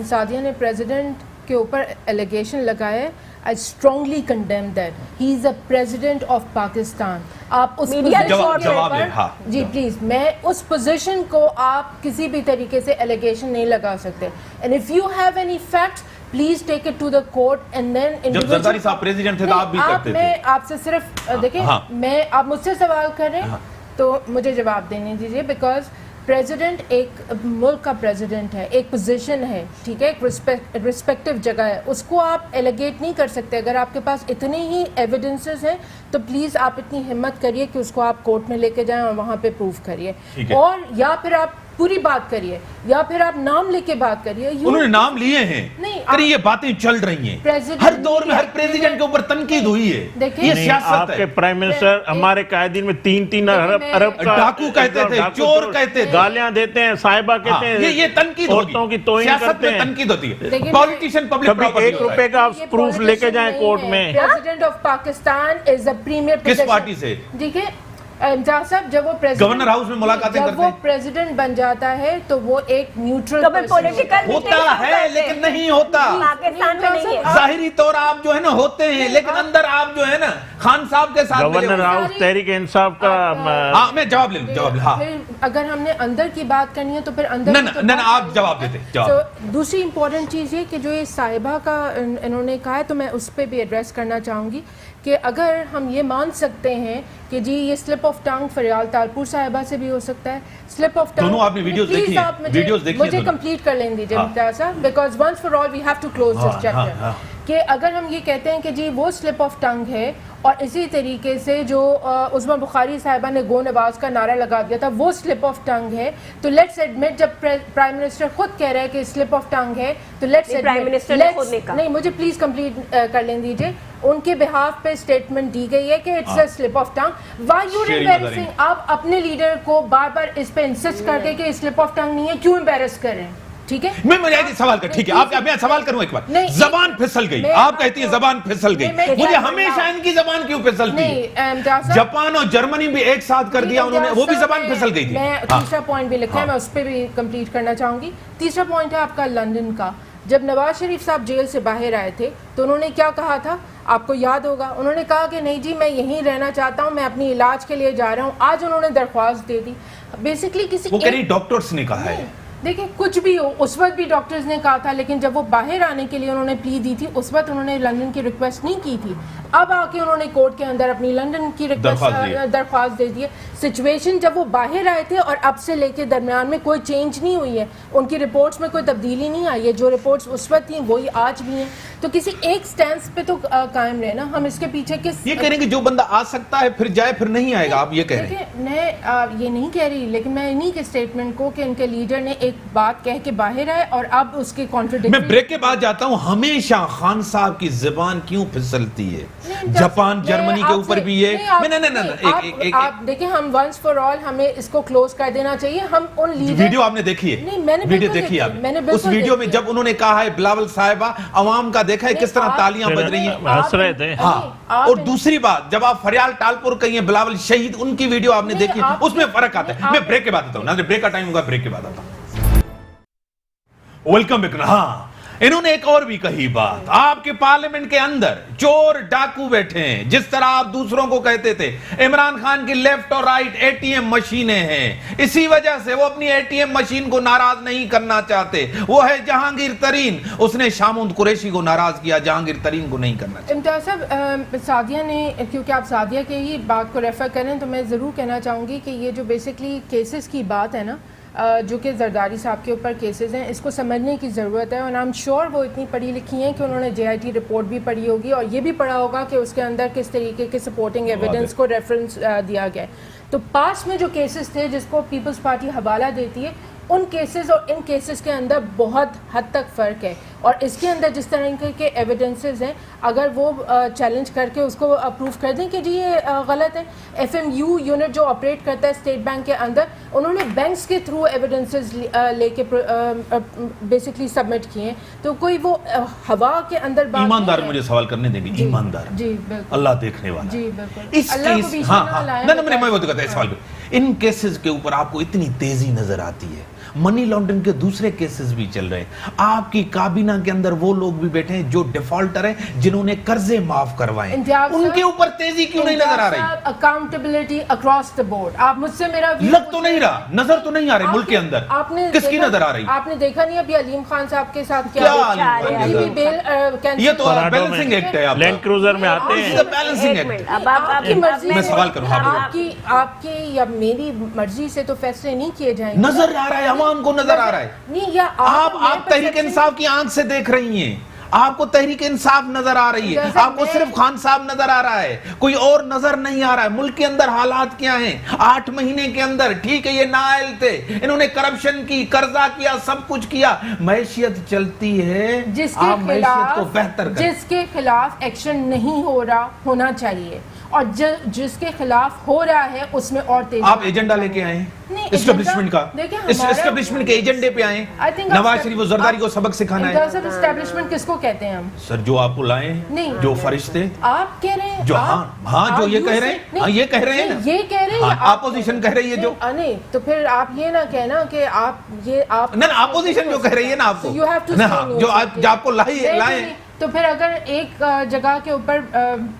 سعدیہ نے پریزیڈنٹ کے اوپر ایلیگیشن لگایا ہے، I strongly condemn that. He is the president of Pakistan. آپ اس جی پلیز، میں اس پوزیشن کو آپ کسی بھی طریقے سے ایلیگیشن نہیں لگا سکتے. And if you have any facts, please take it to the court and then جب زرداری صاحب پریزیڈنٹ تھے تو آپ بھی کرتے تھے. میں آپ سے صرف دیکھیں، آپ مجھ سے سوال کر رہے ہیں تو مجھے جواب دینے دیجیے. بیکاز پریزیڈنٹ ایک ملک کا پریزیڈنٹ ہے، ایک پوزیشن ہے، ٹھیک ہے، ایک رسپیکٹیو جگہ ہے. اس کو آپ ایلیگیٹ نہیں کر سکتے. اگر آپ کے پاس اتنے ہی ایویڈنسز ہیں تو پلیز آپ اتنی ہمت کریے کہ اس کو آپ کورٹ میں لے کے جائیں اور وہاں پہ پروف کریے. اور یا پھر آپ پوری بات کریے یا پھر آپ نام لے کے بات کریے. انہوں نے نام لیے ہیں، نہیں یہ باتیں چل رہی ہیں. ہر دور میں ہر پریزیڈنٹ کے اوپر تنقید ہوئی ہے. دیکھیں آپ کے پرائم منسٹر ہمارے قائدین میں 3 ارب کا ڈاکو کہتے تھے، چور کہتے تھے، گالیاں دیتے ہیں، صاحبہ کہتے ہیں. یہ تنقید عورتوں کی توہین کرتے ہیں، تنقید ہوتی ہے. پولیٹیشین پبلک پراپرٹی 1 روپے کا پروف لے کے جائیں کورٹ میں. President of Pakistan is a premier. کس پارٹی سے؟ ٹھیک ہے امجاد صاحب، جب وہ گورنر ہاؤس میں ملاقاتیں کرتے ہیں، جب وہ پریزیڈنٹ بن جاتا ہے تو وہ ایک نیوٹرل ہوتا ہے، لیکن نہیں ہوتا. پاکستان میں نہیں ہے. ظاہری طور آپ جو ہے نا ہوتے ہیں، لیکن اندر آپ جو ہے نا خان صاحب کے ساتھ. گورنر ہاؤس تحریک انصاف کا میں جواب لے لوں. اگر ہم نے اندر کی بات کرنی ہے تو پھر اندر نہ آپ جواب دیتے. دوسری امپورٹنٹ چیز یہ کہ جو یہ صاحبہ کا انہوں نے کہا ہے تو میں اس پہ بھی ایڈریس کرنا چاہوں گی کہ اگر ہم یہ مان سکتے ہیں کہ جی یہ سلپ آف ٹنگ فریال تالپور صاحبہ سے بھی ہو سکتا ہے. سلپ آف ٹنگ دونوں آپ نے ویڈیوز دیکھی ہیں، مجھے کمپلیٹ کر لیں دیجیے صاحب، because once for all we have to close this chapter. کہ اگر ہم یہ کہتے ہیں کہ جی وہ سلپ آف ٹنگ ہے، اور اسی طریقے سے جو عظمیٰ بخاری صاحبہ نے گو نواز کا نعرہ لگا دیا تھا وہ سلپ آف ٹنگ ہے، تو لیٹس ایڈمٹ جب پرائم منسٹر خود کہہ رہا ہے کہ سلپ آف ٹنگ ہے تو لیٹس پرائم منسٹر نے خود نہیں کہا. نہیں مجھے پلیز کمپلیٹ کر لیں دیجیے. ان کے بہاف پہ اسٹیٹمنٹ دی گئی ہے کہ it's a slip of tongue. Why you embarrassing? آپ اپنے لیڈر کو بار بار اس پہ انسسٹ کر کے کہ سلپ آف ٹنگ نہیں ہے، کیوں امبیرس کر رہے ہیں؟ ٹھیک ہے میں سوال کر ٹھیک ہے آپ میں سوال کروں ایک بار. زبان پھسل گئی، آپ کہتی ہیں زبان پھسل گئی، مجھے ہمیشہ ان کی زبان کیوں پھسلتی ہے؟ جاپان اور جرمنی بھی ایک ساتھ کر دیا انہوں نے، وہ بھی زبان پھسل گئی تھی. میں تیسرا پوائنٹ بھی لکھا ہے، میں اس پہ بھی کمپلیٹ کرنا چاہوں گی. تیسرا پوائنٹ ہے آپ کا لندن کا. جب نواز شریف صاحب جیل سے باہر آئے تھے تو انہوں نے کیا کہا تھا؟ آپ کو یاد ہوگا، انہوں نے کہا کہ نہیں جی میں یہیں رہنا چاہتا ہوں، میں اپنی علاج کے لیے جا رہا ہوں. آج انہوں نے درخواست دے دی. بیسکلی کسی وہ کہہ رہی ڈاکٹرز نے کہا ہے. دیکھیں کچھ بھی ہو، اس وقت بھی ڈاکٹرز نے کہا تھا، لیکن جب وہ باہر آنے کے لیے انہوں نے پلی دی تھی اس وقت انہوں نے لندن کی ریکویسٹ نہیں کی تھی. اب آ کے انہوں نے کورٹ کے اندر اپنی لندن کی درخواست دے دی ہے. سچویشن جب وہ باہر آئے تھے اور اب سے لے کے درمیان میں کوئی چینج نہیں ہوئی ہے، ان کی رپورٹس میں کوئی تبدیلی نہیں آئی ہے. جو رپورٹس اس وقت تھیں وہی آج بھی ہیں. تو کسی ایک سٹینس پہ تو قائم رہنا. ہم اس کے پیچھے کس یہ کہہ رہے ہیں کہ جو بندہ آ سکتا ہے پھر جائے پھر نہیں آئے گا، آپ یہ کہہ رہے ہیں؟ میں یہ نہیں کہہ رہی، لیکن میں انہی کے سٹیٹمنٹ کو کہ ان کے لیڈر نے ایک بات کہہ کے باہر آئے اور اب اس کی کانٹرڈکٹری. میں بریک کے بعد جاتا ہوں. ہمیشہ خان صاحب کی زبان کیوں پھسلتی ہے؟ جاپان جرمنی کے اوپر بھی یہ آپ دیکھیں، ہم ونس فار آل ہمیں اس کو کلوز کر دینا چاہیے. ہم ان لیڈر ویڈیو آپ نے دیکھی ہے؟ ویڈیو دیکھی آپ نے؟ اس ویڈیو میں جب انہوں نے کہا ہے بلاول صاحبہ عوام کا دیکھا ہے کس طرح تالیاں بج رہی ہیں، ہنس رہے تھے. ہاں. اور دوسری بات جب آپ فریال ٹالپور کہیں بلاول شہید، ان کی ویڈیو آپ نے دیکھی، اس میں فرق آتا ہے. میں بریک کے بعد آتا ہوں، ناظرین بریک کا ٹائم ہوگا، بریک کے بعد آتا ہوں. Welcome back. ہاں انہوں نے ایک اور بھی کہی بات. آپ کے پارلیمنٹ کے اندر چور ڈاکو بیٹھے ہیں، جس طرح آپ دوسروں کو کہتے تھے عمران خان کی لیفٹ اور رائٹ اے ٹی ایم مشینیں ہیں، اسی وجہ سے وہ اپنی اے ٹی ایم مشین کو ناراض نہیں کرنا چاہتے. وہ ہے جہانگیر ترین، اس نے شاموند قریشی کو ناراض کیا، جہانگیر ترین کو نہیں کرنا چاہتے. امتیاز صاحب، سعدیہ نے، کیونکہ آپ سعدیہ کے ہی بات کو ریفر کریں تو میں ضرور کہنا چاہوں گی کہ یہ جو بیسکلی کیسز کی بات ہے نا، جو کہ زرداری صاحب کے اوپر کیسز ہیں، اس کو سمجھنے کی ضرورت ہے. اور آئی ایم شیور وہ اتنی پڑھی لکھی ہیں کہ انہوں نے جے آئی ٹی رپورٹ بھی پڑھی ہوگی اور یہ بھی پڑھا ہوگا کہ اس کے اندر کس طریقے کے سپورٹنگ ایویڈنس کو ریفرنس دیا گیا ہے. تو پاس میں جو کیسز تھے جس کو پیپلز پارٹی حوالہ دیتی ہے، ان کیسز اور ان کیسز کے اندر بہت حد تک فرق ہے. اور اس کے اندر جس طرح کے ایویڈنسز ہیں، اگر وہ چیلنج کر کے اس کو اپروو کر دیں کہ جی یہ غلط ہے. ایف ایم یو یونٹ جو آپریٹ کرتا ہے اسٹیٹ بینک کے اندر، انہوں نے بینکس کے تھرو ایویڈنسز لے کے بیسکلی سبمٹ کیے ہیں. تو کوئی وہ ہوا کے اندر بات ایماندار مجھے سوال کرنے دیں گے. ایماندار، جی بالکل، اللہ دیکھنے والا. جی بالکل، اس کیس میں وہ تو کہتا ہے سوال پہ ان کیسز کے اوپر آپ کو اتنی تیزی نظر آتی ہے. منی لانڈرنگ کے دوسرے کیسز بھی چل رہے ہیں. آپ کی کابینہ کے اندر وہ لوگ بھی بیٹھے ہیں جو ڈیفالٹر ہیں، جنہوں نے قرضے معاف کروائے، ان کے اوپر تیزی کیوں نہیں نظر آ رہی؟ Accountability across the board. آپ مجھ سے میرا لگ تو نہیں رہا، نظر تو نہیں آ رہی ملک کے اندر. کس کی نظر آ رہی؟ آپ نے دیکھا نہیں ابھی علیم خان صاحب کے ساتھ کیا؟ یہ تو بیلنسنگ ایکٹ ہے. لینڈ کروزر میں آتے ہیں. Balancing act. آپ کی مرضی، میں سوال کروں، آپ کی یا میری مرضی سے تو فیصلے نہیں کیے جائیں گے. نظر آ رہا ہے، عوام کو نظر آ رہا ہے. آپ تحریک انصاف کی آنکھ سے دیکھ رہی ہیں، آپ کو تحریک انصاف نظر آ رہی ہے، آپ کو صرف خان صاحب نظر آ رہا ہے، کوئی اور نظر نہیں آ رہا ہے. ملک کے اندر حالات کیا ہیں؟ 8 مہینے کے اندر ٹھیک ہے یہ نااہل تھے، انہوں نے کرپشن کی، قرضہ کیا، سب کچھ کیا، معیشت چلتی ہے. آپ معیشت کو بہتر کریں. جس کے خلاف ایکشن نہیں ہو رہا ہونا چاہیے، اور جس کے خلاف ہو رہا ہے اس میں اور تیزی. آپ ایجنڈا لے کے آئے ہیں اسٹیبلشمنٹ کا، اسٹیبلشمنٹ کے ایجنڈے پہ آئے ہیں. نواز شریف و زرداری کو سبق سکھانا ہے. اسٹیبلشمنٹ کس کو کہتے ہیں ہم؟ سر جو آپ کو لائے ہیں، جو فرشتے آپ کہہ رہے ہیں، جو ہاں جو یہ کہہ رہے ہیں، ہاں یہ کہہ رہے ہیں، یہ کہہ رہے ہیں، اپوزیشن کہہ رہی ہے جو. نہیں تو پھر آپ یہ نہ کہنا کہ آپ یہ آپ نہ اپوزیشن جو کہہ رہی ہے نا آپ کو، جو آپ کو لائے. تو پھر اگر ایک جگہ کے اوپر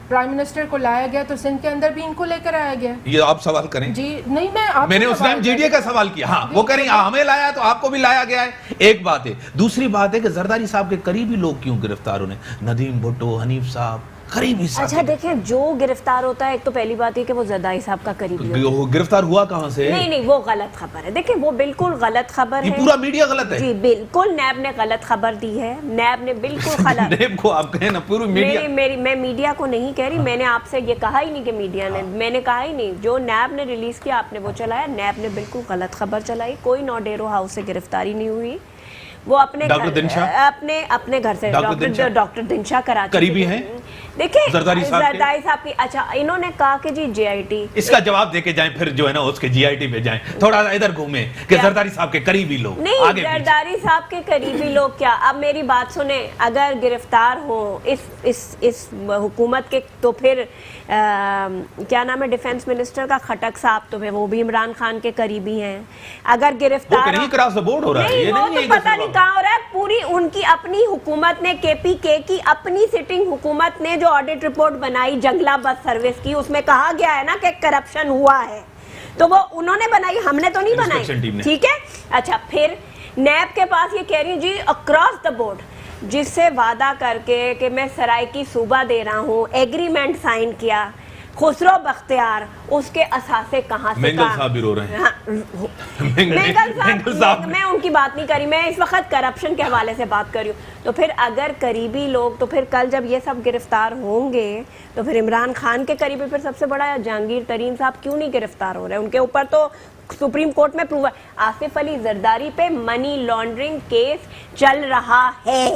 پرائم منسٹر کو لایا گیا تو سندھ کے اندر بھی ان کو لے کر آیا گیا. یہ آپ سوال کریں. جی نہیں، میں نے اس ٹائم جی ڈی اے کا سوال کیا. ہاں وہ کہہ رہی ہیں ہمیں لایا تو آپ کو بھی لایا گیا ہے. ایک بات ہے. دوسری بات ہے کہ زرداری صاحب کے قریبی لوگ کیوں گرفتار ہونے؟ ندیم بھٹو، حنیف صاحب، قریبی اچھا ساتھی. دیکھیں جو گرفتار ہوتا ہے ایک تو پہلی بات یہ کہ وہ زرداری صاحب کا قریبی ہوتا ہے. گرفتار ہوا کہاں سے؟ نہیں وہ غلط خبر ہے. دیکھیں وہ بالکل غلط خبر یہ ہے. پورا میڈیا غلط ہے. جی بالکل نیب نے غلط خبر دی ہے. نیب نے بالکل غلط. نیب کو آپ کہیں نا پوری میڈیا. میں میڈیا کو نہیں کہہ رہی. میں نے آپ سے یہ کہا ہی نہیں کہ میڈیا نے, میں نے کہا ہی نہیں. جو نیب نے ریلیز کیا آپ نے وہ چلایا. نیب نے بالکل غلط خبر چلائی. کوئی نوڈیرو ہاؤس سے گرفتاری نہیں ہوئی. وہ اپنے اپنے گھر سے ڈاکٹر دنشا کراچی قریبی ہیں. دیکھیں زرداری صاحب کی. اچھا انہوں نے کہا کہ جی جے آئی ٹی, اس کا جواب دے کے جائیں پھر جو ہے نا اس کے جی آئی ٹی پہ جائیں, تھوڑا ادھر گھومیں کہ زرداری صاحب کے قریبی لوگ. نہیں زرداری صاحب کے قریبی لوگ کیا. اب میری بات سنیں, اگر گرفتار ہوں اس حکومت کے تو پھر کیا نام ہے ڈیفنس منسٹر کا خٹک صاحب, تو وہ بھی عمران خان کے قریبی ہیں. اگر گرفتار کراس دا بورڈ ہو رہا ہے, وہ تو پتہ نہیں کہاں ہو رہا ہے. پوری ان کی اپنی حکومت نے, کے پی کے کی اپنی سٹنگ حکومت نے جو آڈٹ رپورٹ بنائی جنگلہ بس سروس کی, اس میں کہا گیا ہے نا کہ کرپشن ہوا ہے. تو وہ انہوں نے بنائی, ہم نے تو نہیں بنائی. ٹھیک ہے. اچھا پھر نیب کے پاس یہ کہہ رہی ہوں جی اکراس دا بورڈ, جس سے وعدہ کر کے کہ میں سرائکی صوبہ دے رہا ہوں, ایگریمنٹ سائن کیا خسرو بختیار, اس کے اثاثے کہاں سے. مینگل صاحب بھی رو رہے ہیں. مینگل صاحب میں ان کی بات نہیں کری, میں اس وقت کرپشن کے حوالے سے بات کر رہی ہوں. تو پھر اگر قریبی لوگ, تو پھر کل جب یہ سب گرفتار ہوں گے تو پھر عمران خان کے قریبی پھر سب سے بڑا جہانگیر ترین صاحب کیوں نہیں گرفتار ہو رہے؟ ان کے اوپر تو سپریم کورٹ میں پروو ہے. آصف علی زرداری پہ منی لانڈرنگ کیس چل رہا ہے,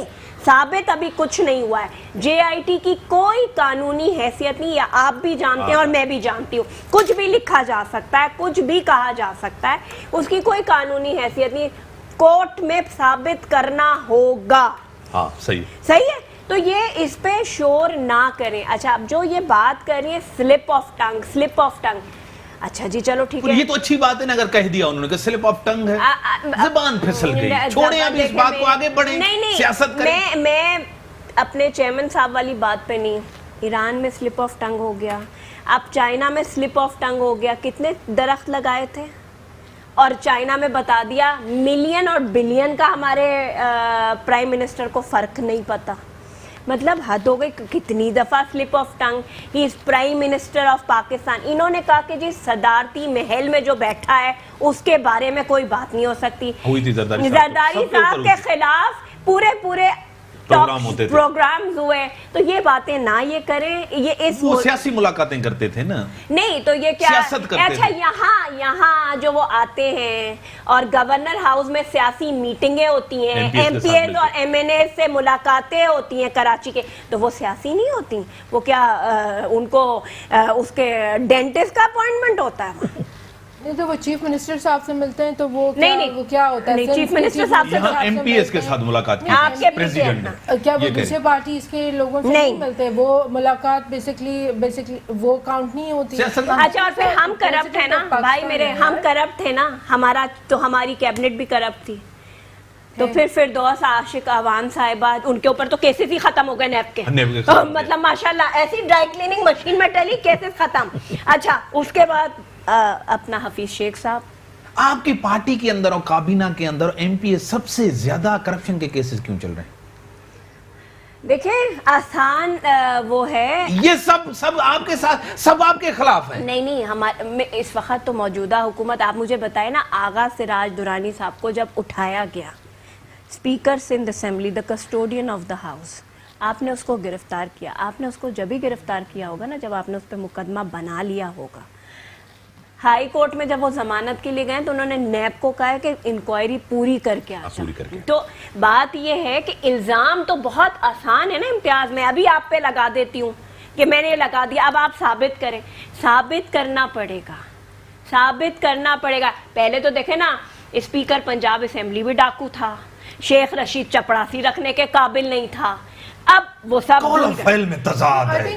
ثابت ابھی کچھ نہیں ہوا ہے. جے آئی ٹی کی کوئی قانونی حیثیت نہیں, یا آپ بھی جانتے ہیں اور میں بھی جانتی ہوں. کچھ بھی لکھا جا سکتا ہے, کچھ بھی کہا جا سکتا ہے, اس کی کوئی قانونی حیثیت نہیں. کورٹ میں ثابت کرنا ہوگا. ہاں صحیح ہے. تو یہ اس پہ شور نہ کریں. اچھا اب جو یہ بات کر رہی ہے سلپ آف ٹنگ, اچھا جی چلو ٹھیک ہے, یہ تو اچھی بات ہے نا اگر کہہ دیا انہوں نے کہ سلپ آف ٹنگ ہے, زبان پھسل گئی, چھوڑیں ابھی اس بات کو, آگے بڑھیں, سیاست کریں. میں اپنے چیئرمین صاحب والی بات پہ نہیں. ایران میں سلپ آف ٹنگ ہو گیا, اب چائنا میں سلپ آف ٹنگ ہو گیا. کتنے درخت لگائے تھے اور چائنا میں بتا دیا ملین اور بلین کا ہمارے پرائم منسٹر کو فرق نہیں پتا. مطلب حد ہو گئی. کتنی دفعہ slip of tongue, he is prime minister of Pakistan. انہوں نے کہا کہ جی صدارتی محل میں جو بیٹھا ہے اس کے بارے میں کوئی بات نہیں ہو سکتی. زرداری صاحب کے خلاف پورے پروگرامز ہوئے, تو یہ باتیں نہ یہ کریں. یہ اس وہ سیاسی ملاقاتیں کرتے تھے نا, نہیں تو یہ کیا. اچھا یہاں جو وہ آتے ہیں اور گورنر ہاؤس میں سیاسی میٹنگیں ہوتی ہیں, ایم پی ایز اور ایم این ایز سے ملاقاتیں ہوتی ہیں کراچی کے, تو وہ سیاسی نہیں ہوتی. وہ کیا ان کو اس کے ڈینٹسٹ کا اپوائنٹمنٹ ہوتا ہے؟ نہیں تو وہ چیف منسٹر صاحب سے ملتے ہیں, تو وہ کیا ہوتا ہے؟ چیف منسٹر صاحب سے ایم پی ایس کے ساتھ ملاقات کی پریزیڈنٹ نے, کیا وہ دوسرے پارٹیز کے لوگوں سے نہیں ملتے؟ وہ ملاقات بیسکلی وہ کاؤنٹ نہیں ہوتی. اچھا اور پھر ہم کرپٹ ہیں نا بھائی میرے, ہم کرپٹ تھے نا, ہماری کیبنٹ بھی کرپٹ تھی. تو پھر فردوس عاشق عوام صاحبہ, ان کے اوپر تو کیسز ہی ختم ہو گئے نیب کے. مطلب ماشاءاللہ ایسی ڈرائی کلیننگ مشین میں ڈلی, کیسز ختم. اچھا اس کے بعد اپنا حفیظ شیخ صاحب, آپ کی پارٹی کے اندر اور کابینہ کے اندر ایم پی اے سب سے زیادہ کرپشن کے کیسز کیوں چل رہے ہیں؟ دیکھیں آسان وہ ہے, یہ سب آپ کے ساتھ, سب آپ کے خلاف ہیں. نہیں اس وقت تو موجودہ حکومت, آپ مجھے بتائیں نا, آغا سراج درانی صاحب کو جب اٹھایا گیا speaker Sindh assembly, the custodian of the house, آپ نے اس کو گرفتار کیا. آپ نے اس کو جب ہی گرفتار کیا ہوگا نا جب آپ نے اس پہ مقدمہ بنا لیا ہوگا. ہائی کورٹ میں جب وہ ضمانت کے لیے گئے تو انہوں نے نیب کو کہا کہ انکوائری پوری کر کے آ جائیں. تو بات یہ ہے کہ الزام تو بہت آسان ہے نا امتیاز, میں ابھی آپ پہ لگا دیتی ہوں کہ میں نے لگا دیا, اب آپ ثابت کریں. ثابت کرنا پڑے گا. پہلے تو دیکھیں نا, اسپیکر پنجاب اسمبلی بھی ڈاکو تھا, شیخ رشید چپڑاسی رکھنے کے قابل نہیں تھا. اب وہ سب فائل میں تضاد ہے.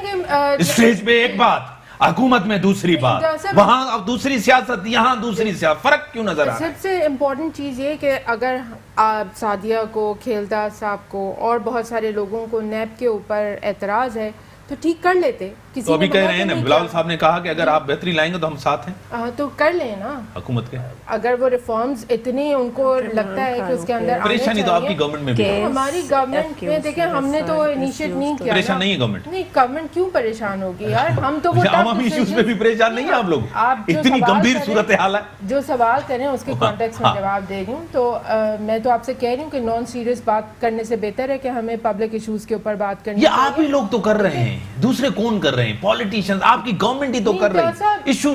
اسٹیج پہ ایک بات, حکومت میں دوسری بات, وہاں اب دوسری سیاست, یہاں دوسری سیاست, فرق کیوں نظر آ رہا ہے؟ سب سے امپورٹنٹ چیز یہ کہ اگر آپ سعدیہ کو, کھیلدار صاحب کو اور بہت سارے لوگوں کو نیب کے اوپر اعتراض ہے تو ٹھیک کر لیتے. تو ابھی کہہ رہے ہیں نا بلاول صاحب نے کہا کہ اگر آپ بہتری لائیں گے تو ہم ساتھ ہیں، تو کر لیں نا حکومت کے. اگر وہ ریفارمز اتنے ان کو لگتا ہے کہ اس کے اندر پریشانی تو آپ کی گورنمنٹ میں بھی ہے. ہماری گورنمنٹ میں دیکھیں ہم نے تو انیشیٹ نہیں کیا. پریشان نہیں ہے گورنمنٹ؟ نہیں، گورنمنٹ کیوں پریشان ہوگی یار؟ ہم تو وہ عوامی ایشوز پہ بھی پریشان نہیں ہیں آپ لوگ؟ اتنی گمبھیر صورتحال ہے. جو سوال کریں اس کے کانٹیکس میں جواب دے رہی ہوں. تو میں تو آپ سے کہہ رہی ہوں کہ نان سیریس بات کرنے سے بہتر ہے کہ ہمیں پبلک ایشوز کے اوپر بات کرنی. یہ آپ ہی لوگ تو کر رہے ہیں، دوسرے کون کر رہے ہیں؟ پولیٹیشینز، آپ کی گورنمنٹ ہی تو کر رہی ہے ایشو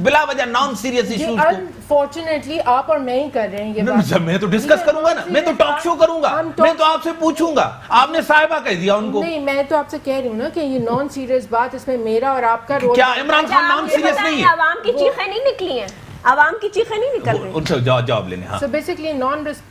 بلا وجہ نان سیریس ایشوز کو. انفارچونیٹلی آپ اور میں ہی کر رہے ہیں یہ بات. میں تو ڈسکس کروں گا نا، میں تو ٹاک شو کروں گا، میں تو آپ سے پوچھوں گا. آپ نے صاحبہ کہہ دیا ان کو. نہیں، میں تو آپ سے کہہ رہی ہوں نا کہ یہ نان سیریس بات، اس میں میرا اور آپ کا رول. کیا عمران خان نان سیریس نہیں ہے؟ عوام کی چیخیں نہیں نکلی ہیں، عوام کی چیخیں نہیں نکل رہی. ان سے جواب لینے. ہاں، سو بیسکلی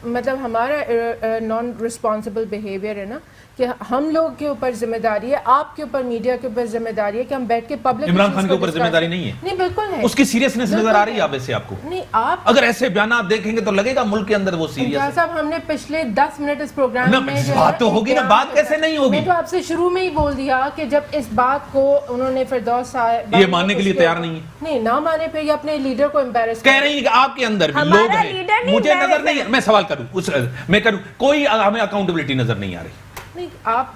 مطلب ہمارا نان رسپانسبل بیہیویئر ہے نا کہ ہم لوگ کے اوپر ذمہ داری ہے، آپ کے اوپر میڈیا کے اوپر ذمہ داری ہے کہ ہم بیٹھ کے پبلک. عمران خان کے اوپر ذمہ داری نہیں ہے؟ نہیں، بالکل ہے. اس کی سیریسنس نظر آ رہی ہے ویسے آپ کو؟ نہیں، آپ اگر ایسے بیانات دیکھیں گے تو لگے گا ملک کے اندر وہ سیریس ہے. صاحب ہم نے پچھلے 10 منٹ اس پروگرام میں بات تو ہوگی نا، بات کیسے نہیں ہوگی؟ میں تو آپ سے شروع میں ہی بول دیا کہ جب اس بات کو انہوں نے فردوس صاحب یہ ماننے کے لیے تیار نہیں ہے. نہیں، نہ مانے پہ یہ اپنے لیڈر کو امبیرس کہہ رہی ہیں کہ آپ کے اندر بھی لوگ ہیں. مجھے نظر نہیں، میں سوال کروں، میں کروں، کوئی ہمیں اکاؤنٹیبلٹی نظر نہیں آ رہی. نہیں، آپ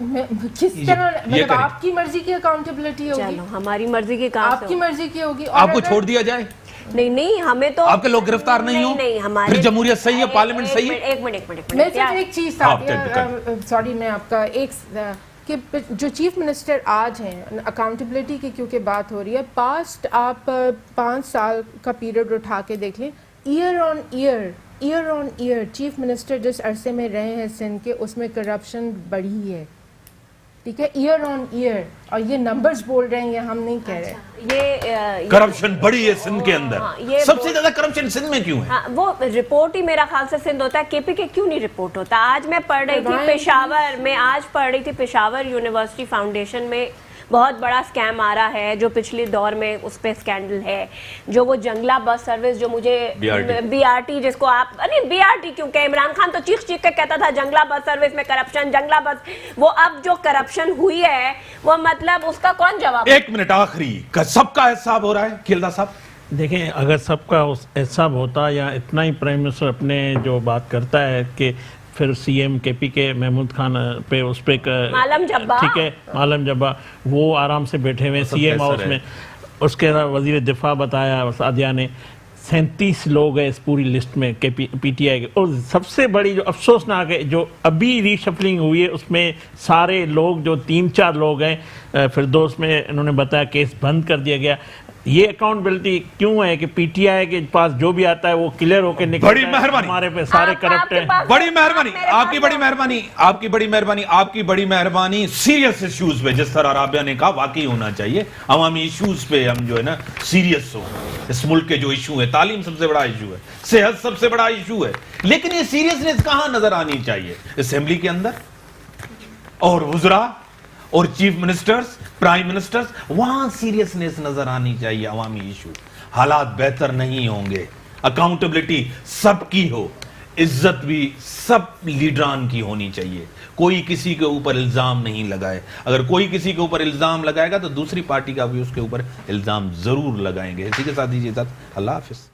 کس طرح مطلب آپ کی مرضی کی اکاؤنٹیبلٹی ہوگی؟ چلو ہماری مرضی کی کام آپ کی مرضی کی ہوگی. آپ کو چھوڑ دیا جائے؟ نہیں ہمیں تو آپ کے لوگ گرفتار نہیں ہوں؟ نہیں ہمارے پھر جمہوریت صحیح ہے، پارلیمنٹ صحیح ہے؟ ایک منٹ میں صرف ایک چیز سوری میں آپ کا ایک کہ جو چیف منسٹر آج ہیں، اکاؤنٹیبلٹی کی کیونکہ بات ہو رہی ہے، پاسٹ آپ 5 سال کا پیریڈ اٹھا کے دیکھ لیں، ایئر آن ایئر چیف منسٹر جس عرصے میں رہے ہیں سندھ کے، اس میں کرپشن بڑھی ہے. ٹھیک ہے، ایئر آن ایئر، اور یہ نمبرز بول رہے ہیں، یہ ہم نہیں کہہ رہے. یہ کرپشن بڑی ہے سندھ کے اندر. سب سے زیادہ کرپشن سندھ میں کیوں ہے؟ وہ رپورٹ ہی میرا خیال سے سندھ ہوتا ہے، کے پی کے کیوں نہیں رپورٹ ہوتا. آج میں پڑھ رہی تھی پشاور یونیورسٹی فاؤنڈیشن میں بہت بڑا سکیم آ رہا ہے جو پچھلے دور میں اس پہ سکینڈل ہے، جو وہ جنگلہ بس سروس جو مجھے بی آر ٹی جس کو آپ نہیں بی آر ٹی کیونکہ عمران خان تو چیخ چیخ کے کہتا تھا جنگلہ بس سروس میں کرپشن، جنگلہ بس، وہ اب جو کرپشن ہوئی ہے وہ مطلب اس کا کون جواب؟ ایک منٹ آخری، سب کا حساب ہو رہا ہے کھیلدہ صاحب؟ دیکھیں اگر سب کا حساب ہوتا یا اتنا ہی پرائم منسٹر اپنے جو بات کرتا ہے کہ پھر سی ایم کے پی کے محمود خان پہ اس پہ عالم جبا، ٹھیک ہے عالم جبا، وہ آرام سے بیٹھے ہوئے سی ایم ہاؤس میں. اس کے وزیر دفاع بتایا سعدیہ نے 37 لوگ ہیں اس پوری لسٹ میں کے پی ٹی آئی کے. اور سب سے بڑی جو افسوسناک ہے جو ابھی ری شفلنگ ہوئی ہے اس میں سارے لوگ جو 3-4 لوگ ہیں فردوس میں انہوں نے بتایا کیس بند کر دیا گیا. یہ اکاؤنٹیبلٹی کیوں ہے کہ پی ٹی آئی کے پاس جو بھی آتا ہے وہ کلیئر ہو کے نکلتا ہے. بڑی مہربانی، ہمارے پہ سارے کرپٹ ہیں. بڑی مہربانی، آپ کی بڑی مہربانی، آپ کی بڑی مہربانی، آپ کی بڑی مہربانی. سیریس ایشوز پہ جس طرح رابعہ نے کہا واقعی ہونا چاہیے، عوامی ایشوز پہ ہم جو ہے نا سیریس ہو. اس ملک کے جو ایشو ہے، تعلیم سب سے بڑا ایشو ہے، صحت سب سے بڑا ایشو ہے، لیکن یہ سیریسنس کہاں نظر آنی چاہیے؟ اسمبلی کے اندر اور وزراء اور چیف منسٹرز، پرائم منسٹرز، وہاں سیریسنس نظر آنی چاہیے. عوامی ایشو، حالات بہتر نہیں ہوں گے. اکاؤنٹیبلٹی سب کی ہو، عزت بھی سب لیڈران کی ہونی چاہیے. کوئی کسی کے اوپر الزام نہیں لگائے. اگر کوئی کسی کے اوپر الزام لگائے گا تو دوسری پارٹی کا بھی اس کے اوپر الزام ضرور لگائیں گے. اسی کے ساتھ دیجیے ساتھ اللہ حافظ.